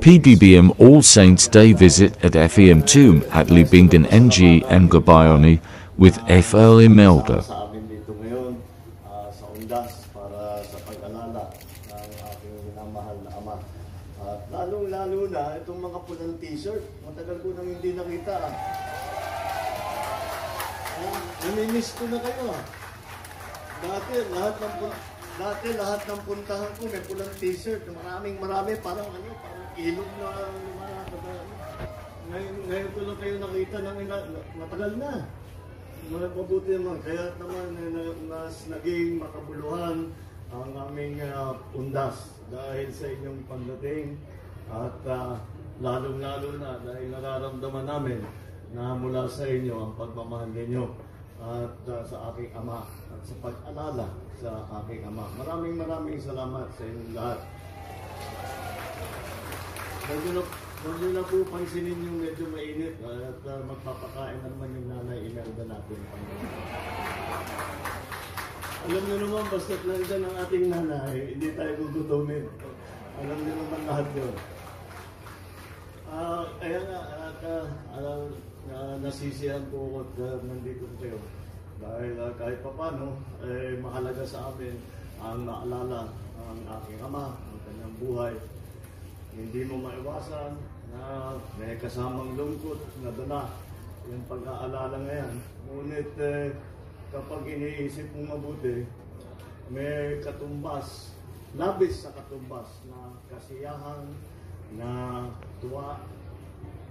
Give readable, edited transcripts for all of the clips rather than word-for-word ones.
PBBM All Saints Day visit at FEM Tomb at Libinggan NG and Gabayoni with FL Imelda. Sa amin dito ngayon sa Undas para sa pag-alala ng aking minamahal na ama. At lalong-lalo na itong mga pulang t-shirt. Matagal ko nang hindi nakita. Namimiss ko na kayo. Dati lahat ng puntahan ko may pulang t-shirt. Marami, parang ilog na ngayon ko lang kayo nakita ng matagal na. Mabuti naman, kaya naman mas naging makabuluhan ang aming Undas dahil sa inyong pagdating at lalong-lalo na dahil nararamdaman namin na mula sa inyo ang pagmamahal ninyo at sa aking ama at sa pag-alala sa aking ama. Maraming salamat sa inyong lahat. Huwag nyo na po pansinin yung medyo mainit at magpapakain naman yung nanay Imelda natin. Alam nyo naman, basta't nandyan ang ating nanay, hindi tayo gugutumin. Alam nyo naman lahat yun. Kaya nga, nasisihan po ako nandito kayo. Dahil kahit papano, mahalaga sa amin ang naalala ang aking ama, ang kanyang buhay. Hindi mo maiwasan na may kasamang lungkot na dala yung pag-aalala ngayon. Ngunit kapag iniisip mo mabuti, may katumbas, labis sa katumbas na kasiyahan, na tuwa,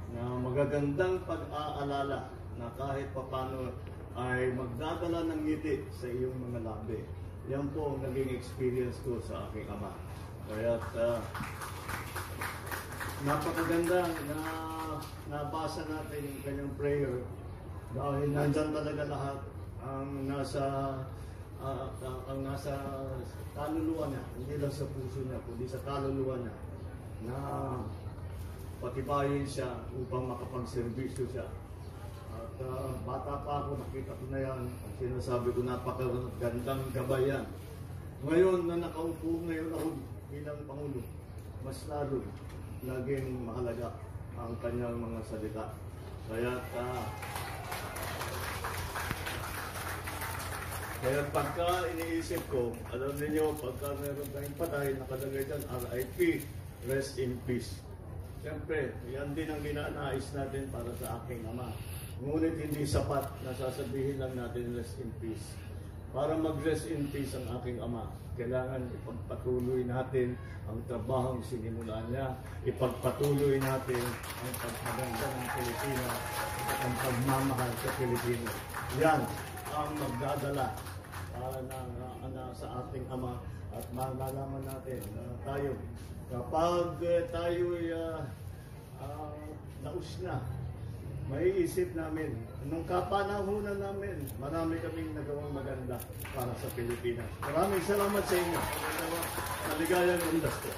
na magagandang pag-aalala na kahit papano ay magdadala ng ngiti sa iyong mga labi. Yan po ang naging experience ko sa aking ama. Kaya't napakaganda na nabasa natin yung kanyang prayer dahil nandyan talaga lahat ang nasa kaluluwa niya, hindi lang sa puso niya, kundi sa kaluluwa niya na patibayin siya upang makapagserbisyo siya. At bata pa ako, nakita ko na yan. At sinasabi ko, napakagandang gabayan. Ngayon na nakaupo ngayon ako bilang Pangulo, mas lalo laging mahalaga ang kanyang mga salita. Kaya pagka iniisip ko, alam niyo, pagka meron tayong patay, nakalagay dyan, RIP, rest in peace. Siyempre, yan din ang ginanais natin para sa aking ama. Ngunit hindi sapat na sasabihin lang natin rest in peace. Para mag-rest in peace ang aking ama, kailangan ipagpatuloy natin ang trabahong sinimulan niya, ipagpatuloy natin ang pagpaganda ng Pilipinas at ang pagmamahal sa Pilipinas. Yan ang magdadala sa ating ama at malalaman natin na tayo, kapag tayo'y naus na, maiisip namin, nung kapanahunan namin, marami kaming nagawang maganda para sa Pilipinas. Maraming salamat sa inyo. Maligayang Undas po.